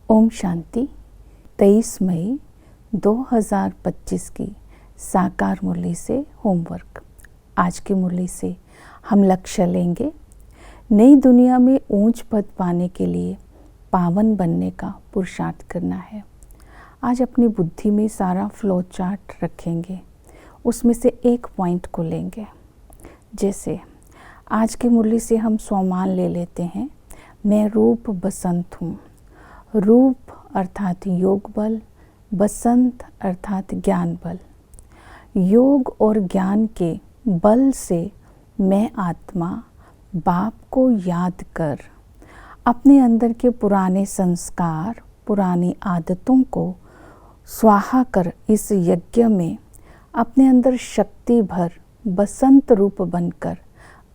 ओम शांति। 23 मई 2025 की साकार मुरली से होमवर्क। आज की मुरली से हम लक्ष्य लेंगे, नई दुनिया में ऊंच पद पाने के लिए पावन बनने का पुरुषार्थ करना है। आज अपनी बुद्धि में सारा फ्लो चार्ट रखेंगे, उसमें से एक पॉइंट को लेंगे। जैसे आज की मुरली से हम स्वमान ले लेते हैं, मैं रूप बसंत हूँ। रूप अर्थात योग बल, बसंत अर्थात ज्ञान बल। योग और ज्ञान के बल से मैं आत्मा बाप को याद कर अपने अंदर के पुराने संस्कार, पुरानी आदतों को स्वाहा कर इस यज्ञ में अपने अंदर शक्ति भर बसंत रूप बनकर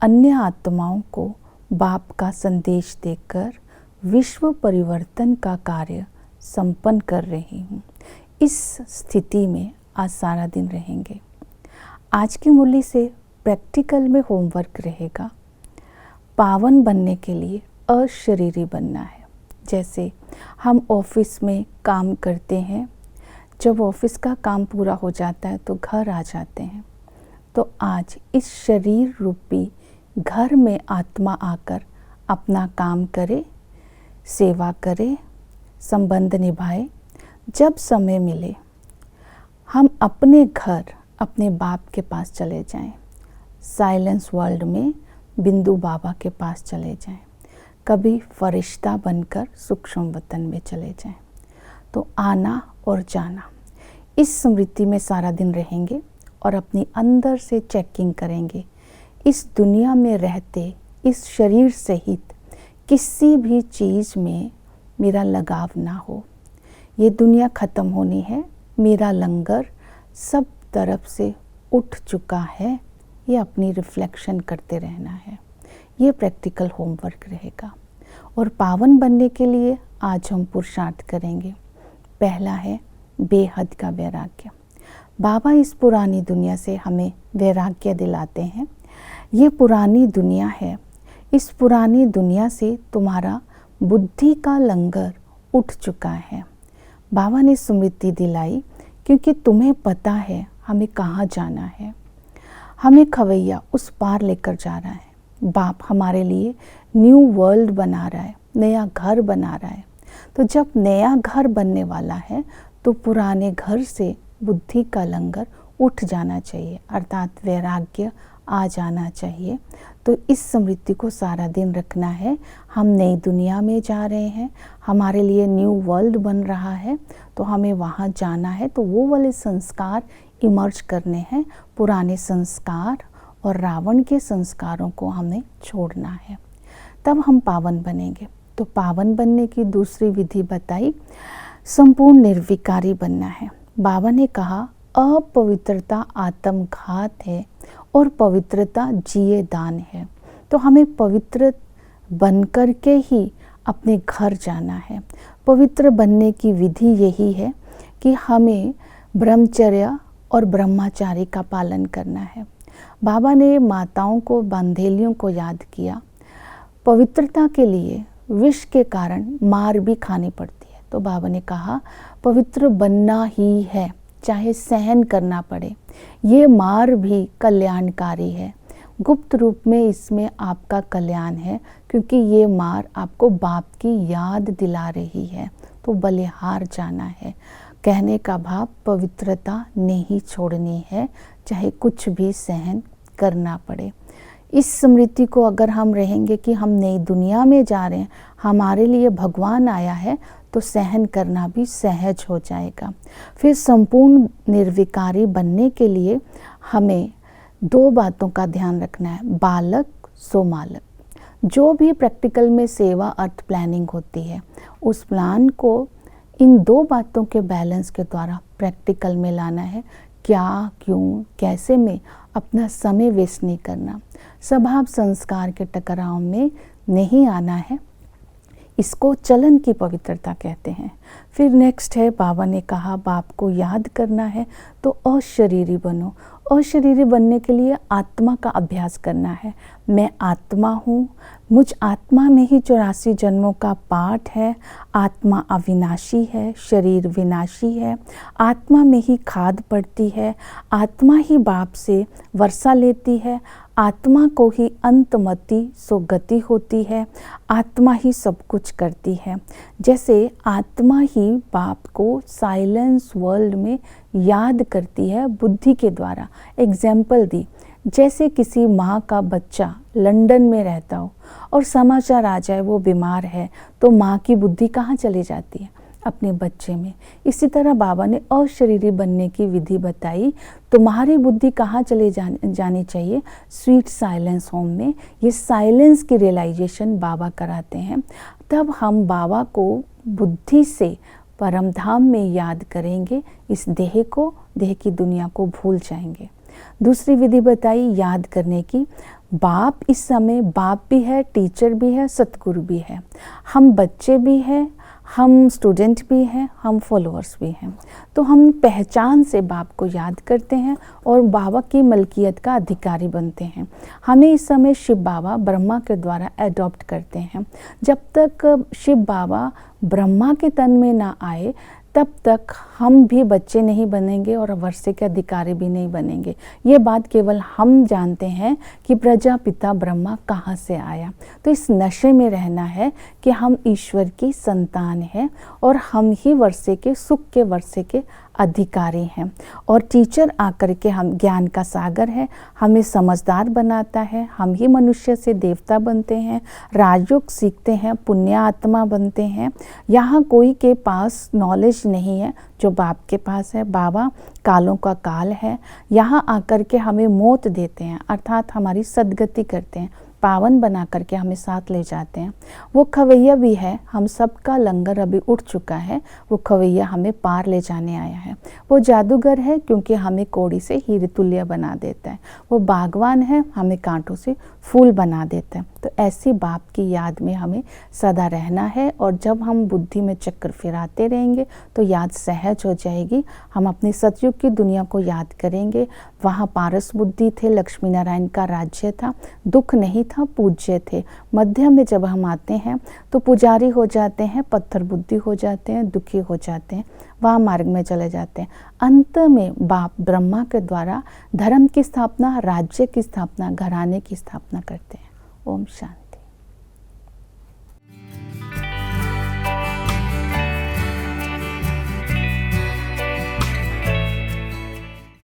अन्य आत्माओं को बाप का संदेश देकर विश्व परिवर्तन का कार्य संपन्न कर रही हूँ। इस स्थिति में आज सारा दिन रहेंगे। आज की मुरली से प्रैक्टिकल में होमवर्क रहेगा। पावन बनने के लिए अशरीरी बनना है। जैसे हम ऑफिस में काम करते हैं, जब ऑफिस का काम पूरा हो जाता है तो घर आ जाते हैं। तो आज इस शरीर रूपी घर में आत्मा आकर अपना काम करे, सेवा करे, संबंध निभाए। जब समय मिले हम अपने घर, अपने बाप के पास चले जाएं। साइलेंस वर्ल्ड में बिंदु बाबा के पास चले जाएं। कभी फरिश्ता बनकर सूक्ष्म वतन में चले जाएं। तो आना और जाना, इस स्मृति में सारा दिन रहेंगे और अपनी अंदर से चेकिंग करेंगे। इस दुनिया में रहते इस शरीर सहित किसी भी चीज़ में मेरा लगाव ना हो। ये दुनिया ख़त्म होनी है, मेरा लंगर सब तरफ से उठ चुका है। ये अपनी रिफ्लेक्शन करते रहना है। ये प्रैक्टिकल होमवर्क रहेगा। और पावन बनने के लिए आज हम पुरुषार्थ करेंगे। पहला है बेहद का वैराग्य। बाबा इस पुरानी दुनिया से हमें वैराग्य दिलाते हैं। ये पुरानी दुनिया है, इस पुरानी दुनिया से तुम्हारा बुद्धि का लंगर उठ चुका है। बाबा ने स्मृति दिलाई क्योंकि तुम्हें पता है हमें कहाँ जाना है। हमें खवैया उस पार लेकर जा रहा है। बाप हमारे लिए न्यू वर्ल्ड बना रहा है, नया घर बना रहा है। तो जब नया घर बनने वाला है तो पुराने घर से बुद्धि का लंगर उठ जाना चाहिए, अर्थात वैराग्य आ जाना चाहिए। तो इस स्मृति को सारा दिन रखना है। हम नई दुनिया में जा रहे हैं, हमारे लिए न्यू वर्ल्ड बन रहा है, तो हमें वहाँ जाना है। तो वो वाले संस्कार इमर्ज करने हैं। पुराने संस्कार और रावण के संस्कारों को हमें छोड़ना है, तब हम पावन बनेंगे। तो पावन बनने की दूसरी विधि बताई, संपूर्ण निर्विकारी बनना है। बाबा ने कहा अपवित्रता आत्मघात है और पवित्रता जिए दान है। तो हमें पवित्र बनकर के ही अपने घर जाना है। पवित्र बनने की विधि यही है कि हमें ब्रह्मचर्य और ब्रह्मचारी का पालन करना है। बाबा ने माताओं को, बांधेलियों को याद किया। पवित्रता के लिए विष के कारण मार भी खानी पड़ती है। तो बाबा ने कहा पवित्र बनना ही है, चाहे सहन करना पड़े। ये मार भी कल्याणकारी है। गुप्त रूप में इसमें आपका कल्याण है, क्योंकि ये मार आपको बाप की याद दिला रही है। तो बलिहार जाना है। कहने का भाव पवित्रता नहीं छोड़नी है, चाहे कुछ भी सहन करना पड़े। इस स्मृति को अगर हम रहेंगे कि हम नई दुनिया में जा रहे हैं, हमारे लिए भगवान आया है, तो सहन करना भी सहज हो जाएगा। फिर संपूर्ण निर्विकारी बनने के लिए हमें दो बातों का ध्यान रखना है, बालक सो मालक। जो भी प्रैक्टिकल में सेवा अर्थ प्लानिंग होती है, उस प्लान को इन दो बातों के बैलेंस के द्वारा प्रैक्टिकल में लाना है। क्या, क्यों, कैसे में अपना समय वेस्ट नहीं करना। स्वभाव संस्कार के टकराव में नहीं आना है। इसको चलन की पवित्रता कहते हैं। फिर नेक्स्ट है, बाबा ने कहा बाप को याद करना है तो अशरीरी बनो। अशरीरी बनने के लिए आत्मा का अभ्यास करना है। मैं आत्मा हूँ, मुझ आत्मा में ही 84 जन्मों का पाठ है। आत्मा अविनाशी है, शरीर विनाशी है। आत्मा में ही खाद पड़ती है। आत्मा ही बाप से वर्षा लेती है। आत्मा को ही अंतमति सो गति होती है। आत्मा ही सब कुछ करती है। जैसे आत्मा ही बाप को साइलेंस वर्ल्ड में याद करती है बुद्धि के द्वारा। एग्जाम्पल दी, जैसे किसी माँ का बच्चा लंदन में रहता हो और समाचार आ जाए वो बीमार है, तो माँ की बुद्धि कहाँ चली जाती है? अपने बच्चे में। इसी तरह बाबा ने अशरीरी बनने की विधि बताई। तुम्हारी बुद्धि कहाँ चले जानी चाहिए? स्वीट साइलेंस होम में। ये साइलेंस की रियलाइजेशन बाबा कराते हैं। तब हम बाबा को बुद्धि से परम धाम में याद करेंगे। इस देह को, देह की दुनिया को भूल जाएंगे। दूसरी विधि बताई याद करने की। बाप इस समय बाप भी है, टीचर भी है, सतगुरु भी है। हम बच्चे भी हैं, हम स्टूडेंट भी हैं, हम फॉलोअर्स भी हैं। तो हम पहचान से बाप को याद करते हैं और बाबा की मलकियत का अधिकारी बनते हैं। हमें इस समय शिव बाबा ब्रह्मा के द्वारा एडॉप्ट करते हैं। जब तक शिव बाबा ब्रह्मा के तन में ना आए तब तक हम भी बच्चे नहीं बनेंगे और वर्षे के अधिकारी भी नहीं बनेंगे। ये बात केवल हम जानते हैं कि प्रजापिता ब्रह्मा कहाँ से आया। तो इस नशे में रहना है कि हम ईश्वर की संतान हैं और हम ही वर्षे के, सुख के वर्षे के अधिकारी हैं। और टीचर आकर के हम ज्ञान का सागर है, हमें समझदार बनाता है। हम ही मनुष्य से देवता बनते हैं, राजयोग सीखते हैं, पुण्य आत्मा बनते हैं। यहाँ कोई के पास नॉलेज नहीं है जो बाप के पास है। बाबा कालों का काल है। यहाँ आकर के हमें मौत देते हैं, अर्थात हमारी सदगति करते हैं, पावन बना करके हमें साथ ले जाते हैं। वो खवैया भी है। हम सबका लंगर अभी उठ चुका है। वो खवैया हमें पार ले जाने आया है। वो जादूगर है क्योंकि हमें कौड़ी से हीरे तुल्य बना देता है। वो बागवान है, हमें कांटों से फूल बना देता है। तो ऐसी बाप की याद में हमें सदा रहना है। और जब हम बुद्धि में चक्कर फिराते रहेंगे तो याद सहज हो जाएगी। हम अपने सतयुग की दुनिया को याद करेंगे। वहाँ पारस बुद्धि थे, लक्ष्मी नारायण का राज्य था, दुख नहीं था, पूज्य थे। मध्य में जब हम आते हैं तो पुजारी हो जाते हैं, पत्थर बुद्धि हो जाते हैं, दुखी हो जाते हैं, वहाँ मार्ग में चले जाते हैं। अंत में बाप ब्रह्मा के द्वारा धर्म की स्थापना, राज्य की स्थापना, घराने की स्थापना करते हैं। ओम शांति।